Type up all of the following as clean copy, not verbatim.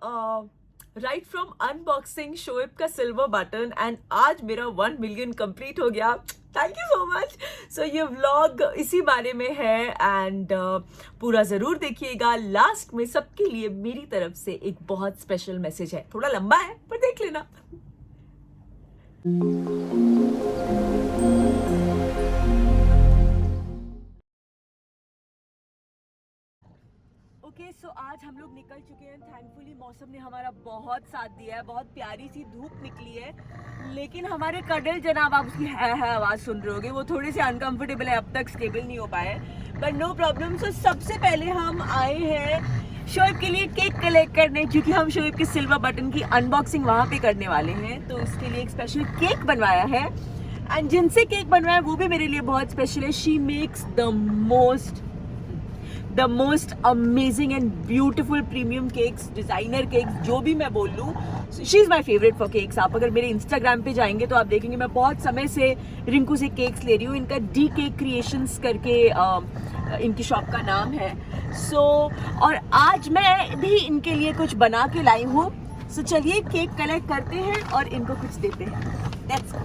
Right from unboxing Shoaib का silver button and आज मेरा 1 मिलियन कंप्लीट हो गया। Thank you so much. So ये व्लॉग इसी बारे में है एंड पूरा ज़रूर देखिएगा। लास्ट में सबके लिए मेरी तरफ से एक बहुत स्पेशल मैसेज है, थोड़ा लंबा है पर देख लेना। ओके सो आज हम लोग निकल चुके हैं। थैंकफुली मौसम ने हमारा बहुत साथ दिया है, बहुत प्यारी सी धूप निकली है। लेकिन हमारे कडल जनाब, आप उसकी है आवाज़ सुन रहे होगे, वो थोड़े से अनकंफर्टेबल है, अब तक स्टेबल नहीं हो पाए, बट नो प्रॉब्लम। सो सबसे पहले हम आए हैं शोएब के लिए केक कलेक्ट करने, क्योंकि हम शोएब के सिल्वर बटन की अनबॉक्सिंग वहाँ पे करने वाले हैं। तो इसके लिए एक स्पेशल केक बनवाया है एंड जिनसे केक बनवाया वो भी मेरे लिए बहुत स्पेशल है। She makes the most amazing and beautiful premium cakes, designer cakes, जो भी मैं बोल लूँ, she is my favourite for cakes. आप अगर मेरे इंस्टाग्राम पे जाएंगे तो आप देखेंगे मैं बहुत समय से रिंकू से केक्स ले रही हूँ। इनका डी केक क्रिएशंस करके इनकी शॉप का नाम है। सो और आज मैं भी इनके लिए कुछ बना के लाई हूँ। सो चलिए केक कलेक्ट करते हैं और इनको कुछ देते हैं। Let's go.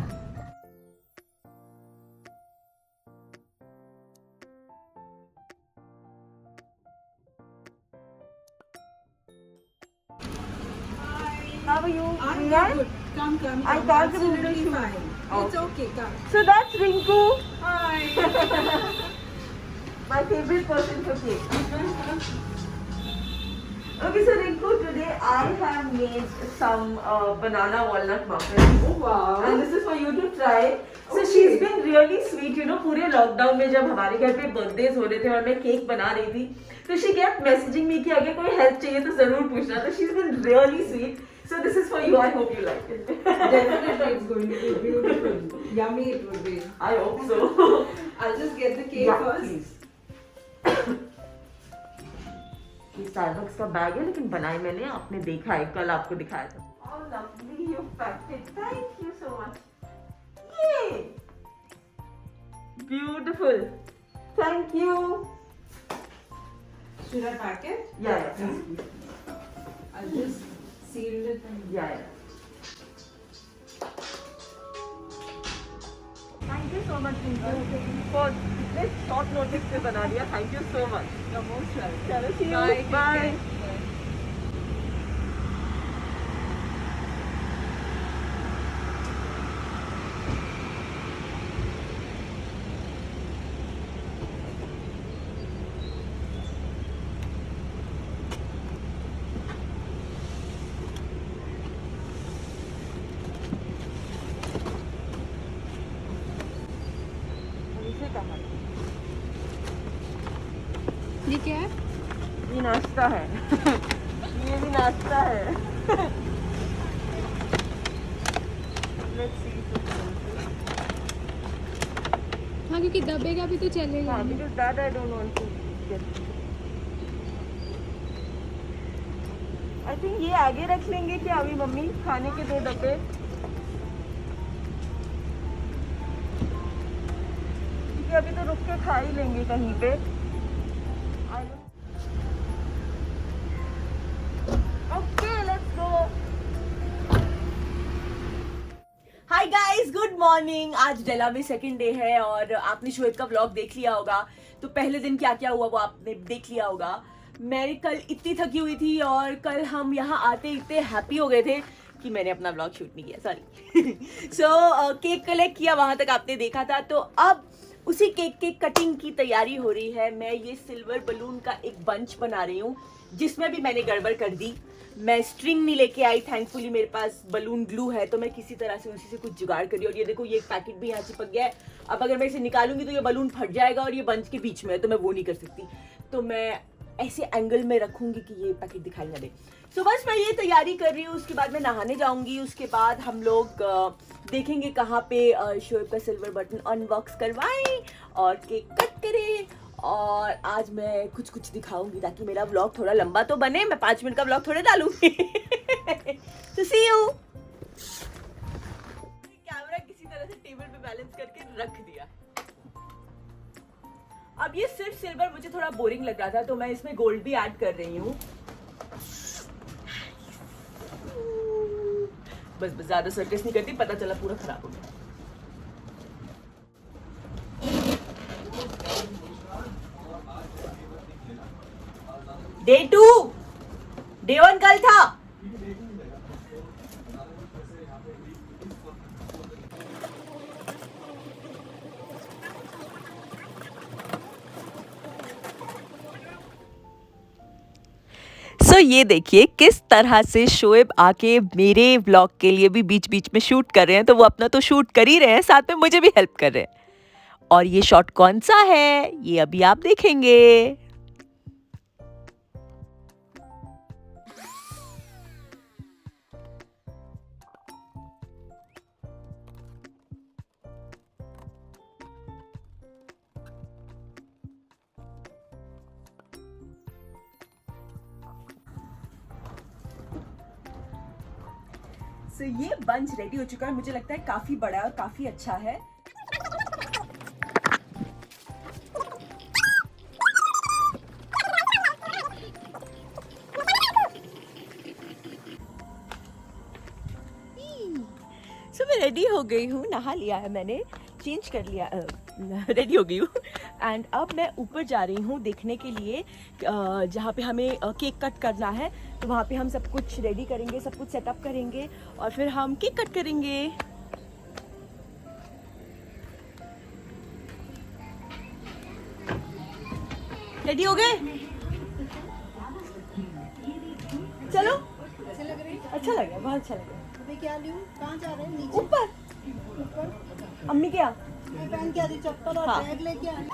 How are you? I'm Yeah? good. Come. I can't Absolutely remember. fine. Oh. It's okay. Come. So that's Rinku, Hi. my favorite person for cake. Okay, so Rinku, today I have made some banana walnut muffins. Oh wow. And this is for you to try. So Okay. she's been really sweet, you know, पूरे lockdown में जब हमारे घर पे birthdays हो रहे थे और मैं केक बना रही थी, तो she kept messaging me कि अगर कोई हेल्प चाहिए तो जरूर पूछना। तो she's been really sweet. So this is for you. I hope you like it. Definitely it's going to be beautiful. Yummy it will be. I hope so. I'll just get the cake Yeah, first. please. ये Starbucks का bag है, लेकिन बनाई मैंने, आपने देखा है, कल आपको दिखाया था। Oh lovely, you packed it. Thank you so much. Yay! Beautiful. Thank you. Should I pack it? Yeah, please. I'll just seal it and Yeah. Thank you so much, Rinku, for this short notice पे बना दिया. Thank you so much. you're most welcome. चलो, see you. Bye. Bye. Take care. इसे कहा ये क्या है? ये नाश्ता है। ये भी नाश्ता है। Let's see. हाँ, क्योंकि दबेगा भी तो चलेगा हाँ, नहीं। because that I don't want to get. I think ये आगे रख लेंगे क्या अभी मम्मी, खाने के 2 डब्बे? क्योंकि अभी तो रुक के खा ही लेंगे कहीं पे। Okay, let's go. Hi guys, good morning. आज डेला में सेकंड डे है और आपने शोएब का व्लॉग देख लिया होगा, तो पहले दिन क्या क्या हुआ वो आपने देख लिया होगा। मैं कल इतनी थकी हुई थी और कल हम यहाँ आते इतने हैप्पी हो गए थे कि मैंने अपना व्लॉग शूट नहीं किया, सॉरी। सो केक कलेक्ट किया, वहां तक आपने देखा था। तो अब उसी केक के कटिंग की तैयारी हो रही है। मैं ये सिल्वर बलून का एक बंच बना रही हूँ, जिसमें भी मैंने गड़बड़ कर दी। मैं स्ट्रिंग नहीं लेके आई, थैंकफुली मेरे पास बलून ग्लू है, तो मैं किसी तरह से उसी से कुछ जुगाड़ करी। और ये देखो, ये एक पैकेट भी यहाँ चिपक गया है। अब अगर मैं इसे निकालूंगी तो ये बलून फट जाएगा और ये बंच के बीच में है, तो मैं वो नहीं कर सकती। तो मैं ऐसे एंगल में रखूंगी कि ये पैकेट दिखाई ना दे। सो बस मैं ये तैयारी कर रही हूँ। उसके बाद मैं नहाने जाऊंगी। उसके बाद हम लोग देखेंगे कहाँ पे शोएब का सिल्वर बटन अनबॉक्स करवाएं और केक कट करें। और आज मैं कुछ कुछ दिखाऊंगी ताकि मेरा व्लॉग थोड़ा लंबा तो बने। मैं 5 मिनट का व्लॉग थोड़े डालूंगी। तो सी यू। कैमरा किसी तरह से टेबल पे बैलेंस करके रख दिया। अब ये सिर्फ सिल्वर मुझे थोड़ा बोरिंग लग रहा था, तो मैं इसमें गोल्ड भी ऐड कर रही हूँ। बस ज्यादा सर्कस नहीं करती, पता चला पूरा खराब हो गया। डे 2, डे 1 कल था। सो ये देखिए किस तरह से शोएब आके मेरे व्लॉग के लिए भी बीच बीच में शूट कर रहे हैं। तो वो अपना तो शूट कर ही रहे हैं, साथ में मुझे भी हेल्प कर रहे हैं। और ये शॉट कौन सा है ये अभी आप देखेंगे। So, ये बंच रेडी हो चुका है, मुझे लगता है काफी बड़ा और काफी अच्छा है। सो मैं रेडी हो गई हूँ, नहा लिया है मैंने, चेंज कर लिया, रेडी हो गई हूँ। एंड अब मैं ऊपर जा रही हूँ देखने के लिए जहाँ पे हमें केक कट करना है। तो वहाँ पे हम सब कुछ रेडी करेंगे, सब कुछ सेटअप करेंगे और फिर हम केक कट करेंगे। रेडी हो गए? चलो, अच्छे लग रहे हैं। अच्छा लग रहा है, बहुत अच्छा लग रहा है। अभी क्या लूं? कहाँ जा रहे हैं? नीचे ऊपर ऊपर अम्मी क्या मैं पहन के आती, चप्पल और हाँ। बैग लेके आई।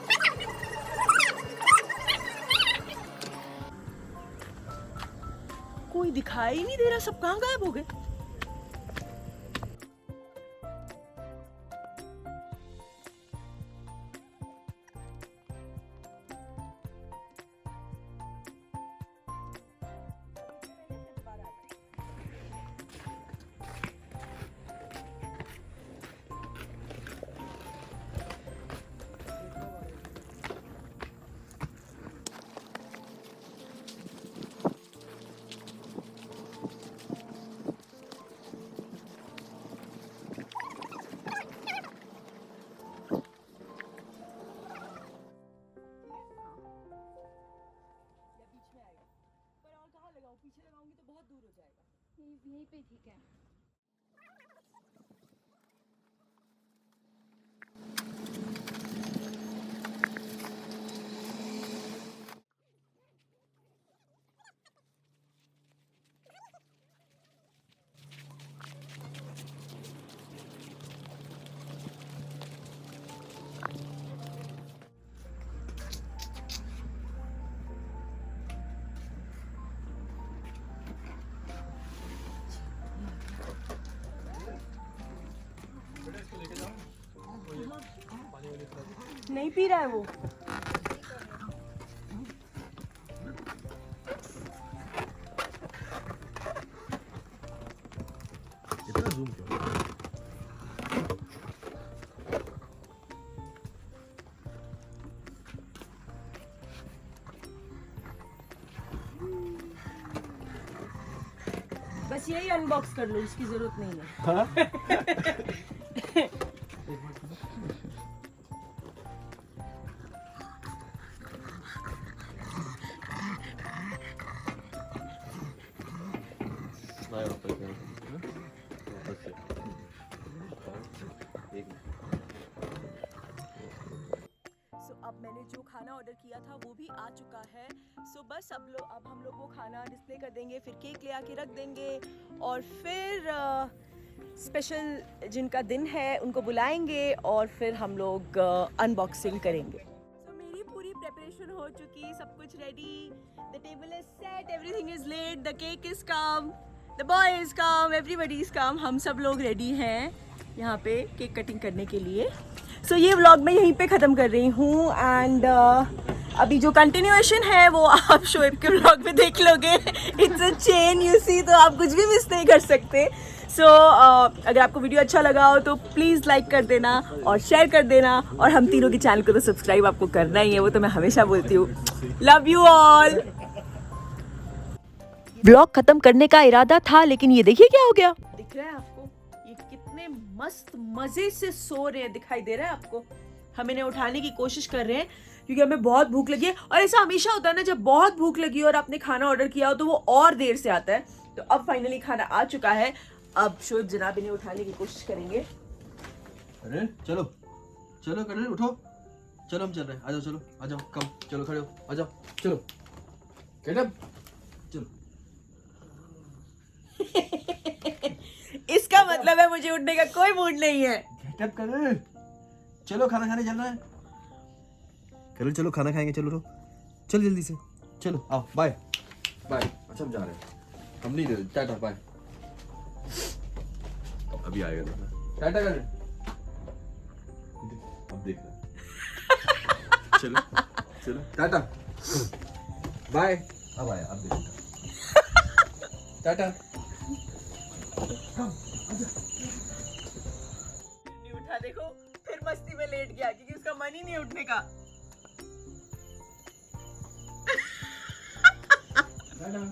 कोई दिखाई ही नहीं दे रहा, सब कहाँ गायब हो गए। पीछे लगाऊंगी तो बहुत दूर हो जाएगा। यहीं पे ठीक है। नहीं पी रहा है वो। इतना जूम क्यों? बस यही अनबॉक्स कर लो, इसकी जरूरत नहीं है। नाही वापस एक सो अब मैंने जो खाना ऑर्डर किया था वो भी आ चुका है। सो बस अब हम लोग वो खाना डिस्प्ले कर देंगे, फिर केक ले आके रख देंगे और फिर स्पेशल जिनका दिन है उनको बुलाएंगे और फिर हम लोग अनबॉक्सिंग करेंगे। सो मेरी पूरी प्रिपरेशन हो चुकी, सब कुछ ready, the table is set, everything is laid, the cake is come, the boy is come, everybody is come. हम सब लोग रेडी हैं यहाँ पे केक कटिंग करने के लिए। सो ये व्लॉग मैं यहीं पे ख़त्म कर रही हूँ एंड अभी जो कंटिन्यूएशन है वो आप शोएब के व्लॉग में देख लोगे। It's a chain you see, तो आप कुछ भी मिस नहीं कर सकते। सो अगर आपको वीडियो अच्छा लगा हो तो प्लीज़ लाइक कर देना और शेयर कर देना और हम तीनों के चैनल को तो सब्सक्राइब आपको करना ही है, वो तो मैं हमेशा बोलती हूँ। Love you all. व्लॉग ख़त्म करने का इरादा था लेकिन ये देखिए क्या हो गया। दिख रहा है आपको? कितने मस्त मजे से सो रहे हैं, दिखाई दे रहा है आपको। हम इन्हें उठाने की कोशिश कर रहे हैं क्योंकि हमें बहुत भूख लगी है, और ऐसा हमेशा होता है ना, जब बहुत भूख लगी हो और आपने खाना ऑर्डर किया हो तो वो और देर से आता है। तो अब फाइनली खाना आ चुका है, अब शोएब जनाब इन्हें उठाने की कोशिश करेंगे। अरे चलो चलो करण उठो, चलो हम चल रहे हैं, आ जाओ चलो आ जाओ, कम चलो खड़े हो, आ जाओ चलो, गेट अप चलो। इसका मतलब है मुझे उठने का कोई मूड नहीं है। गेट अप करण, चलो खाना खाने चल रहा है। करण चलो खाना खाएंगे, चलो रो, चल जल्दी से चलो, आओ बाय बाय। अच्छा हम जा रहे हैं, हम नहीं दे, टाटा बाय। अभी आएगा ना, टाटा करण, अब देख रहा है। चलो चलो टाटा बाय, अब आया, अब देखो टाटा। नहीं उठा, देखो फिर मस्ती में लेट गया क्योंकि उसका मन ही नहीं उठने का। टाटा।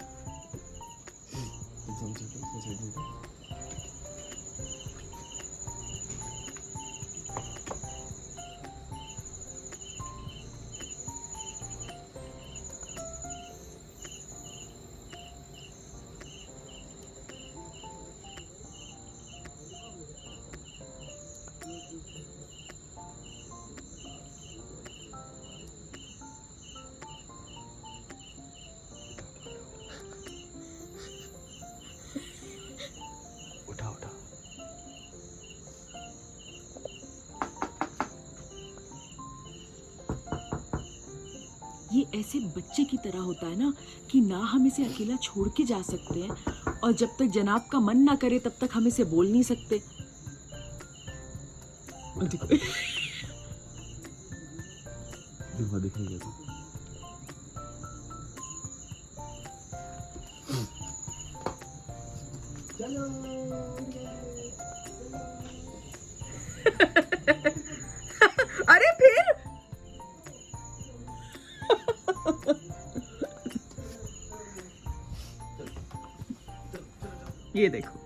उठा उठा। ये ऐसे बच्चे की तरह होता है ना कि ना हम इसे अकेला छोड़ के जा सकते हैं, और जब तक जनाब का मन ना करे तब तक हम इसे बोल नहीं सकते। देखो दिखेगा तो। अरे फिर ये देखो,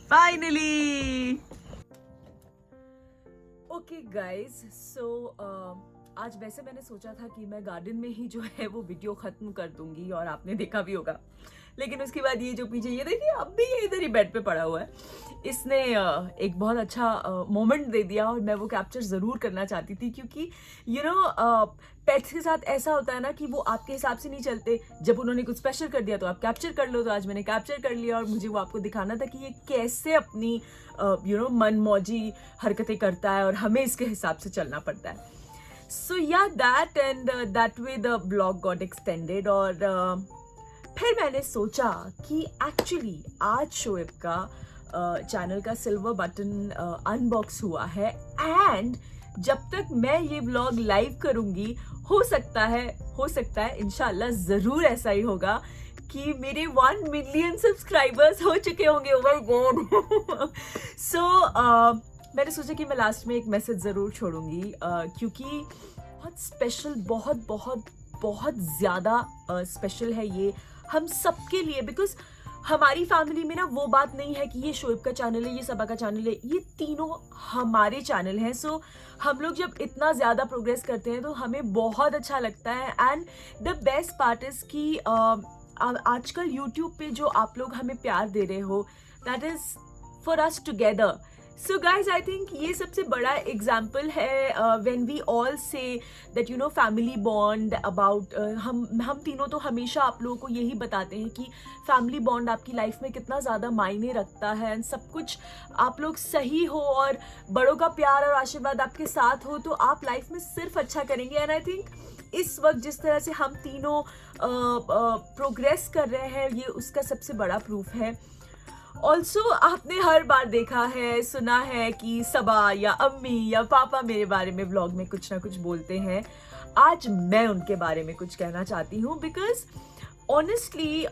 फाइनली। ओके गाइज, सो आज वैसे मैंने सोचा था कि मैं गार्डन में ही जो है वो वीडियो खत्म कर दूंगी, और आपने देखा भी होगा, लेकिन उसके बाद ये जो पीछे ये देखिए, अब भी ये इधर ही बेड पे पड़ा हुआ है। इसने एक बहुत अच्छा मोमेंट दे दिया और मैं वो कैप्चर ज़रूर करना चाहती थी, क्योंकि यू नो पेट्स के साथ ऐसा होता है ना कि वो आपके हिसाब से नहीं चलते। जब उन्होंने कुछ स्पेशल कर दिया तो आप कैप्चर कर लो, तो आज मैंने कैप्चर कर लिया और मुझे वो आपको दिखाना था कि ये कैसे अपनी यू नो मनमौजी हरकतें करता है, और हमें इसके हिसाब से चलना पड़ता है। सो या that and that way the blog got extended, और फिर मैंने सोचा कि एक्चुअली आज शोएब का चैनल का सिल्वर बटन अनबॉक्स हुआ है, एंड जब तक मैं ये व्लॉग लाइव करूंगी हो सकता है इंशाल्लाह ज़रूर ऐसा ही होगा कि मेरे 1 मिलियन सब्सक्राइबर्स हो चुके होंगे। Oh my God. सो मैंने सोचा कि मैं लास्ट में एक मैसेज ज़रूर छोड़ूंगी, क्योंकि बहुत स्पेशल, बहुत बहुत बहुत ज़्यादा स्पेशल है ये हम सबके लिए, बिकॉज हमारी फैमिली में ना वो बात नहीं है कि ये शोएब का चैनल है, ये सबा का चैनल है, ये तीनों हमारे चैनल हैं। सो हम लोग जब इतना ज़्यादा प्रोग्रेस करते हैं तो हमें बहुत अच्छा लगता है। And the best part is कि आजकल यूट्यूब पे जो आप लोग हमें प्यार दे रहे हो, that is for us together. So guys, I think ये सबसे बड़ा एग्जाम्पल है when we all say that you know family bond about, हम तीनों तो हमेशा आप लोगों को यही बताते हैं कि फैमिली बॉन्ड आपकी लाइफ में कितना ज़्यादा मायने रखता है, एंड सब कुछ आप लोग सही हो और बड़ों का प्यार और आशीर्वाद आपके साथ हो तो आप लाइफ में सिर्फ अच्छा करेंगे। एंड आई थिंक इस वक्त जिस तरह से हम तीनों प्रोग्रेस कर रहे हैं, ये उसका सबसे बड़ा प्रूफ है। ऑल्सो आपने हर बार देखा है, सुना है कि सबा या अम्मी या पापा मेरे बारे में व्लॉग में कुछ ना कुछ बोलते हैं। आज मैं उनके बारे में कुछ कहना चाहती हूँ, बिकॉज ऑनेस्टली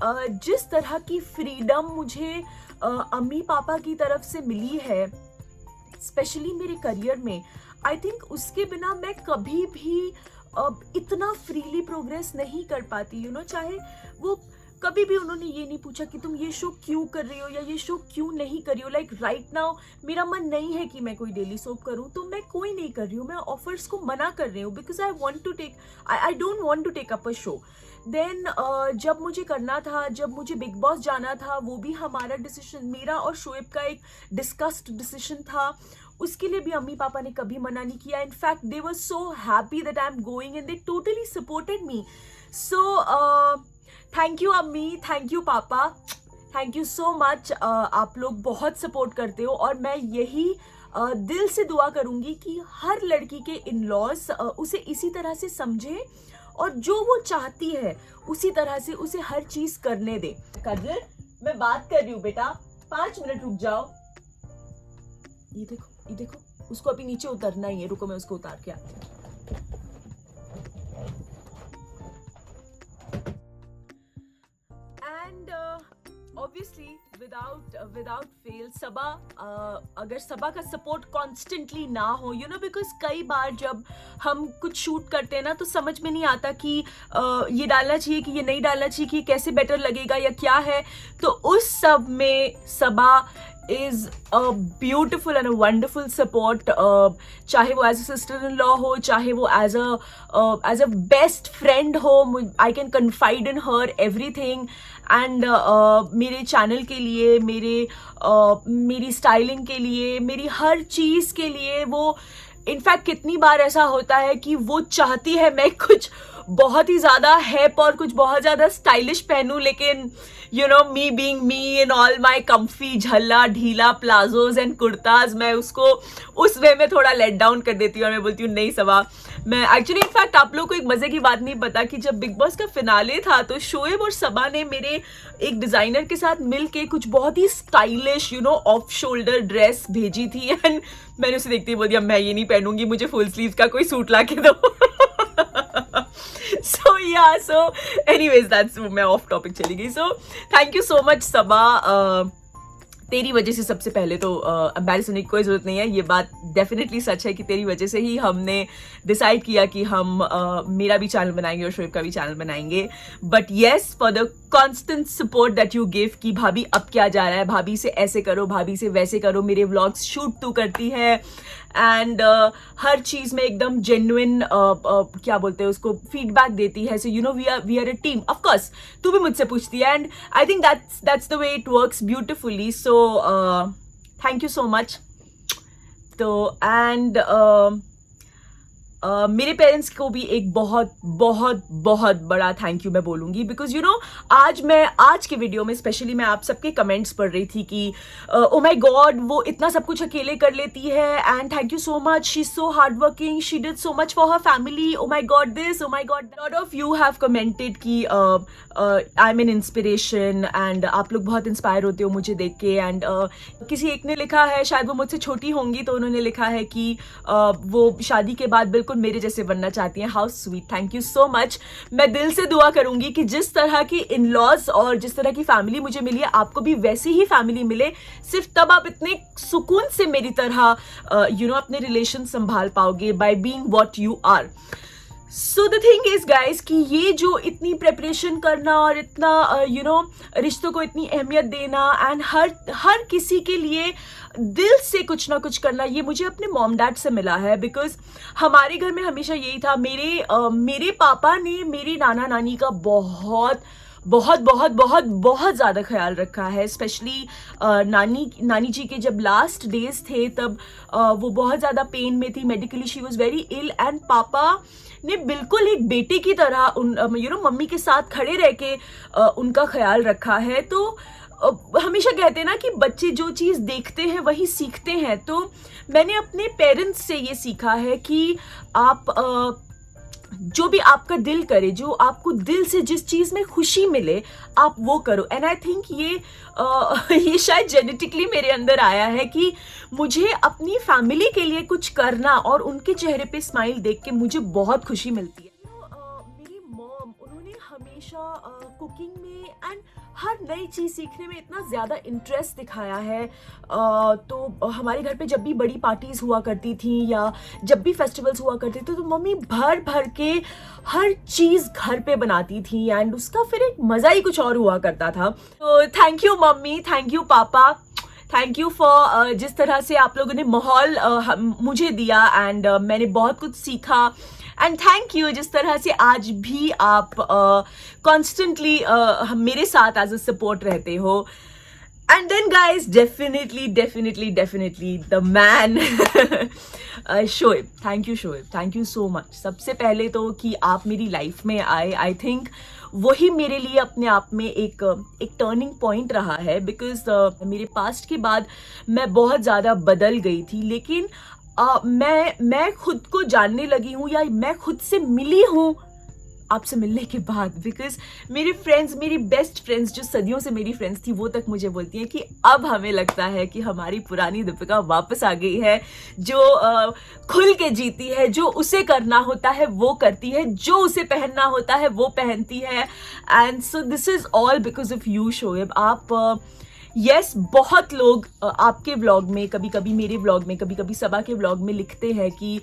जिस तरह की फ्रीडम मुझे अम्मी पापा की तरफ से मिली है, स्पेशली मेरे करियर में, आई थिंक उसके बिना मैं कभी भी इतना फ्रीली प्रोग्रेस नहीं कर पाती। यू नो, चाहे वो कभी भी उन्होंने ये नहीं पूछा कि तुम ये शो क्यों कर रही हो या ये शो क्यों नहीं कर रही हो. लाइक राइट नाउ मेरा मन नहीं है कि मैं कोई डेली सोप करूं, तो मैं कोई नहीं कर रही हूँ. मैं ऑफर्स को मना कर रही हूँ because I don't want to take up a show. Then जब मुझे करना था, जब मुझे बिग बॉस जाना था, वो भी हमारा डिसीजन, मेरा और शोएब का एक डिस्कस्ड डिसीजन था. उसके लिए भी अम्मी पापा ने कभी मना नहीं किया. In fact they were so happy that I am going and they totally supported me. So thank you अम्मी, थैंक यू पापा, थैंक यू सो मच. आप लोग बहुत सपोर्ट करते हो और मैं यही दिल से दुआ करूंगी कि हर लड़की के इन लॉज उसे इसी तरह से समझे और जो वो चाहती है उसी तरह से उसे हर चीज करने दे. काजल, मैं बात कर रही हूँ बेटा, 5 मिनट रुक जाओ. ये देखो, उसको अभी नीचे उतरना ही है. रुको, मैं उसको उतार के आती हूँ. Obviously, without fail, सबा अगर सबा का सपोर्ट कॉन्स्टेंटली ना हो, बिकॉज कई बार जब हम कुछ शूट करते हैं ना तो समझ में नहीं आता कि ये डालना चाहिए कि ये नहीं डालना चाहिए, कि कैसे बेटर लगेगा या क्या है. तो उस सब में सबा is a beautiful and a wonderful support. चाहे वो as a sister-in-law हो, चाहे वो as a best friend हो, I can confide in her everything. And मेरे चैनल के लिए, मेरी स्टाइलिंग के लिए, मेरी हर चीज़ के लिए वो, इनफैक्ट कितनी बार ऐसा होता है कि वो चाहती है मैं कुछ बहुत ही ज़्यादा हैप और कुछ बहुत ज़्यादा स्टाइलिश पहनूं, लेकिन me being me in all my comfy झल्ला ढीला प्लाजोज एंड कुर्ताज, मैं उसको उस वे में थोड़ा लेट डाउन कर देती हूँ और मैं बोलती हूँ नहीं सबा. मैं एक्चुअली इनफैक्ट आप लोग को एक मज़े की बात नहीं पता कि जब बिग बॉस का फिनाले था तो शोएब और सबा ने मेरे एक डिज़ाइनर के साथ मिल के कुछ बहुत ही स्टाइलिश ऑफ शोल्डर ड्रेस भेजी थी. एंड मैंने उसे देखते ही बोल दिया मैं ये नहीं पहनूंगी, मुझे फुल स्लीव का कोई सूट ला के दो. So anyways, that's, मैं ऑफ टॉपिक चली गई. So thank you so much सबा. तेरी वजह से सबसे पहले तो एम्बैरेस होने की कोई ज़रूरत नहीं है. ये बात डेफिनेटली सच है कि तेरी वजह से ही हमने डिसाइड किया कि हम मेरा भी चैनल बनाएंगे और शोएब का भी चैनल बनाएंगे. But yes, for the constant support that you give कि भाभी अब क्या जा रहा है, भाभी से ऐसे करो, भाभी से वैसे करो, मेरे व्लॉग्स शूट तू करती है. एंड हर चीज़ में एकदम जेन्युइन क्या बोलते हैं उसको, फीडबैक देती है. So we are a team. Of course तू भी मुझसे पूछती है and I think that's the way it works beautifully. So thank you so much. तो एंड मेरे पेरेंट्स को भी एक बहुत बहुत बहुत बड़ा थैंक यू मैं बोलूँगी, बिकॉज आज के वीडियो में स्पेशली मैं आप सबके कमेंट्स पढ़ रही थी कि ओ माय गॉड वो इतना सब कुछ अकेले कर लेती है and thank you so much, she is so hard working, she did so much for her family, oh my god this, oh my god. Lot of you have commented कि I am an inspiration and आप लोग बहुत inspire होते हो मुझे देख के. And किसी एक ने लिखा है, शायद वो मुझसे छोटी होंगी, तो उन्होंने लिखा है कि वो शादी के बाद बिल्कुल मेरे जैसे बनना चाहती हैं. How sweet, thank you so much. मैं दिल से दुआ करूंगी कि जिस तरह की इन लॉज और जिस तरह की फैमिली मुझे मिली है आपको भी वैसी ही फैमिली मिले. सिर्फ तब आप इतने सुकून से मेरी तरह अपने रिलेशन संभाल पाओगे by being what you are. So the thing is guys कि ये जो इतनी प्रेपरेशन करना और इतना रिश्तों को इतनी अहमियत देना एंड हर किसी के लिए दिल से कुछ ना कुछ करना, ये मुझे अपने मॉम डैड से मिला है. बिकॉज हमारे घर में हमेशा यही था. मेरे पापा ने मेरी नाना नानी का बहुत बहुत बहुत बहुत बहुत ज़्यादा ख्याल रखा है. स्पेशली नानी जी के जब लास्ट डेज थे तब वो बहुत ज़्यादा पेन में थी, medically she was very ill. And पापा ने बिल्कुल एक बेटे की तरह मम्मी के साथ खड़े रह के उनका ख्याल रखा है. तो हमेशा कहते हैं ना कि बच्चे जो चीज़ देखते हैं वही सीखते हैं. तो मैंने अपने पेरेंट्स से ये सीखा है कि आप जो भी आपका दिल करे, जो आपको दिल से जिस चीज़ में खुशी मिले आप वो करो. एंड आई थिंक ये शायद जेनेटिकली मेरे अंदर आया है कि मुझे अपनी फैमिली के लिए कुछ करना और उनके चेहरे पे स्माइल देख के मुझे बहुत खुशी मिलती है. मेरी मॉम, उन्होंने हमेशा कुकिंग में एंड हर नई चीज़ सीखने में इतना ज़्यादा इंटरेस्ट दिखाया है। तो हमारे घर पे जब भी बड़ी पार्टीज़ हुआ करती थी या जब भी फेस्टिवल्स हुआ करते थे तो मम्मी भर भर के हर चीज़ घर पे बनाती थी एंड उसका फिर एक मज़ा ही कुछ और हुआ करता था। तो thank you mummy, thank you पापा, थैंक यू फॉर जिस तरह से आप लोगों ने माहौल मुझे दिया एंड मैंने बहुत कुछ सीखा। एंड थैंक यू जिस तरह से आज भी आप कॉन्स्टेंटली मेरे साथ एज अ सपोर्ट रहते हो। And then guys definitely the man Shoaib, thank you Shoaib, thank you so much. सबसे पहले तो कि आप मेरी लाइफ में आए, आई थिंक वही मेरे लिए अपने आप में एक टर्निंग पॉइंट रहा है। बिकॉज मेरे पास्ट के बाद मैं बहुत ज़्यादा बदल गई थी, लेकिन मैं खुद को जानने लगी हूँ या मैं खुद से मिली हूँ आपसे मिलने के बाद। बिकॉज मेरे फ्रेंड्स, मेरी बेस्ट फ्रेंड्स जो सदियों से मेरी फ्रेंड्स थी, वो तक मुझे बोलती हैं कि अब हमें लगता है कि हमारी पुरानी दीपिका वापस आ गई है, जो खुल के जीती है, जो उसे करना होता है वो करती है, जो उसे पहनना होता है वो पहनती है। And so this is all because of you Shoaib. आप यस बहुत लोग आपके व्लॉग में, कभी कभी मेरे व्लॉग में, कभी कभी सबा के व्लॉग में लिखते हैं कि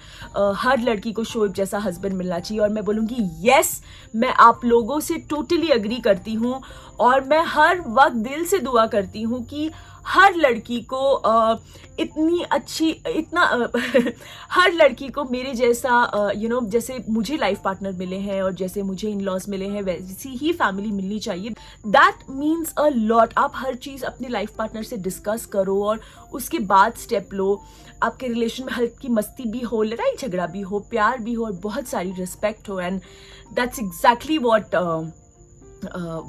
हर लड़की को शोएब जैसा हस्बैंड मिलना चाहिए, और मैं बोलूँगी यस, मैं आप लोगों से टोटली अग्री करती हूँ। और मैं हर वक्त दिल से दुआ करती हूँ कि हर लड़की को इतनी अच्छी हर लड़की को मेरे जैसा जैसे मुझे लाइफ पार्टनर मिले हैं और जैसे मुझे इन लॉज मिले हैं वैसी ही फैमिली मिलनी चाहिए। That means a lot. आप हर चीज़ अपने लाइफ पार्टनर से डिस्कस करो और उसके बाद स्टेप लो। आपके रिलेशन में हल्की मस्ती भी हो, लड़ाई झगड़ा भी हो, प्यार भी हो और बहुत सारी रिस्पेक्ट हो। And that's exactly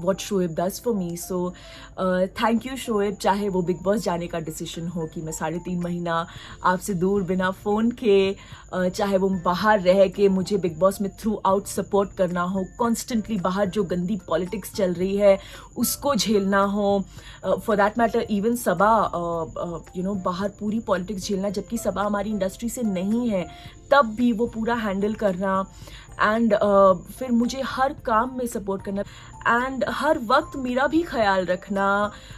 what Shoaib does for me. So thank you Shoaib। चाहे वो बिग बॉस जाने का डिसीजन हो कि मैं 3.5 महीना आपसे दूर बिना फ़ोन के, चाहे वो बाहर रह के मुझे बिग बॉस में थ्रू आउट सपोर्ट करना हो, कॉन्स्टेंटली बाहर जो गंदी पॉलिटिक्स चल रही है उसको झेलना हो, फॉर दैट मैटर इवन सबा बाहर पूरी पॉलिटिक्स झेलना, जबकि सबा हमारी इंडस्ट्री से नहीं है, तब भी वो पूरा हैंडल करना। एंड फिर मुझे हर काम में सपोर्ट करना एंड हर वक्त मेरा भी ख्याल रखना।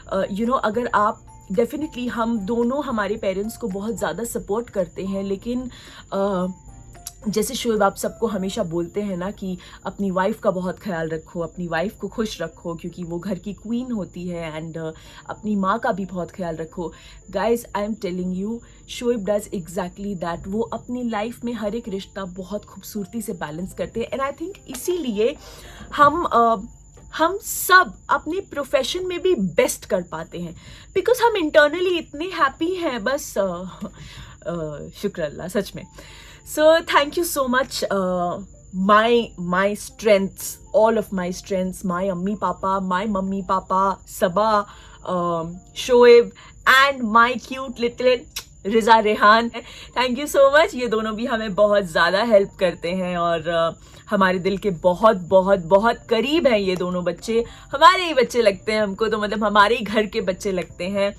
अगर आप डेफिनेटली, हम दोनों हमारे पेरेंट्स को बहुत ज़्यादा सपोर्ट करते हैं, लेकिन जैसे शोएब आप सबको हमेशा बोलते हैं ना कि अपनी वाइफ का बहुत ख्याल रखो, अपनी वाइफ को खुश रखो क्योंकि वो घर की क्वीन होती है, एंड अपनी माँ का भी बहुत ख्याल रखो। Guys I am telling you, Shoaib does exactly that. वो अपनी लाइफ में हर एक रिश्ता बहुत खूबसूरती से बैलेंस करते हैं। एंड आई थिंक इसीलिए हम सब अपने प्रोफेशन में भी बेस्ट कर पाते हैं, बिकॉज हम इंटरनली इतने हैप्पी हैं। बस शुक्र अल्लाह, सच में। So thank you so much, my strengths, all of my strengths, my mummy papa, Sabah, Shoaib and my cute little Riza Rehan. Thank you so much. ये दोनों भी हमें बहुत ज़्यादा हेल्प करते हैं और हमारे दिल के बहुत बहुत बहुत करीब हैं ये दोनों बच्चे। हमारे ही बच्चे लगते हैं हमको, तो मतलब हमारे ही घर के बच्चे लगते हैं।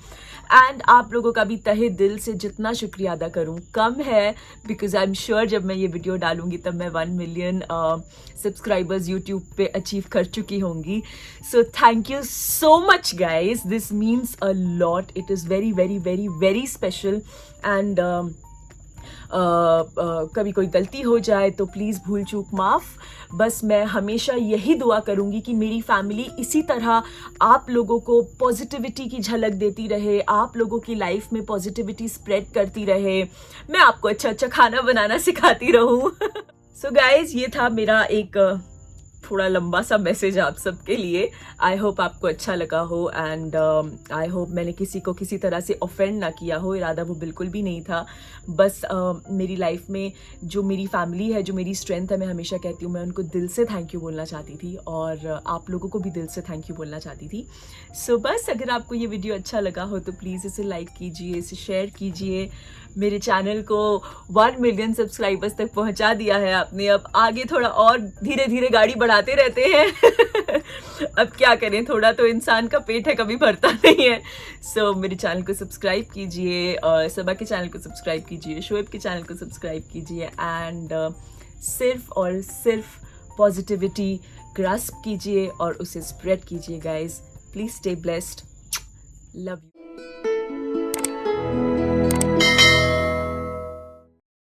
एंड आप लोगों का भी तहे दिल से जितना शुक्रिया अदा करूं कम है, बिकॉज आई एम श्योर जब मैं ये वीडियो डालूंगी तब मैं 1 मिलियन सब्सक्राइबर्स यूट्यूब पे अचीव कर चुकी होंगी। सो thank you so much guys, this means a lot, it is very very very very special. And कभी कोई गलती हो जाए तो प्लीज़ भूल चूक माफ़। बस मैं हमेशा यही दुआ करूँगी कि मेरी फैमिली इसी तरह आप लोगों को पॉजिटिविटी की झलक देती रहे, आप लोगों की लाइफ में पॉजिटिविटी स्प्रेड करती रहे, मैं आपको अच्छा अच्छा खाना बनाना सिखाती रहूँ। सो गाइज, ये था मेरा एक थोड़ा लंबा सा मैसेज आप सबके लिए। आई होप आपको अच्छा लगा हो एंड आई होप मैंने किसी को किसी तरह से ऑफेंड ना किया हो। इरादा वो बिल्कुल भी नहीं था। बस मेरी लाइफ में जो मेरी फैमिली है, जो मेरी स्ट्रेंथ है, मैं हमेशा कहती हूँ, मैं उनको दिल से थैंक यू बोलना चाहती थी और आप लोगों को भी दिल से थैंक यू बोलना चाहती थी। सो बस अगर आपको ये वीडियो अच्छा लगा हो तो प्लीज़ इसे लाइक कीजिए, इसे शेयर कीजिए। मेरे चैनल को 1 मिलियन सब्सक्राइबर्स तक पहुंचा दिया है आपने। अब आगे थोड़ा और धीरे धीरे गाड़ी बढ़ाते रहते हैं। अब क्या करें, थोड़ा तो इंसान का पेट है, कभी भरता नहीं है। सो मेरे चैनल को सब्सक्राइब कीजिए, सबा के चैनल को सब्सक्राइब कीजिए, शोएब के चैनल को सब्सक्राइब कीजिए एंड सिर्फ और सिर्फ पॉजिटिविटी ग्रास्प कीजिए और उसे स्प्रेड कीजिए guys. Please stay blessed, love you.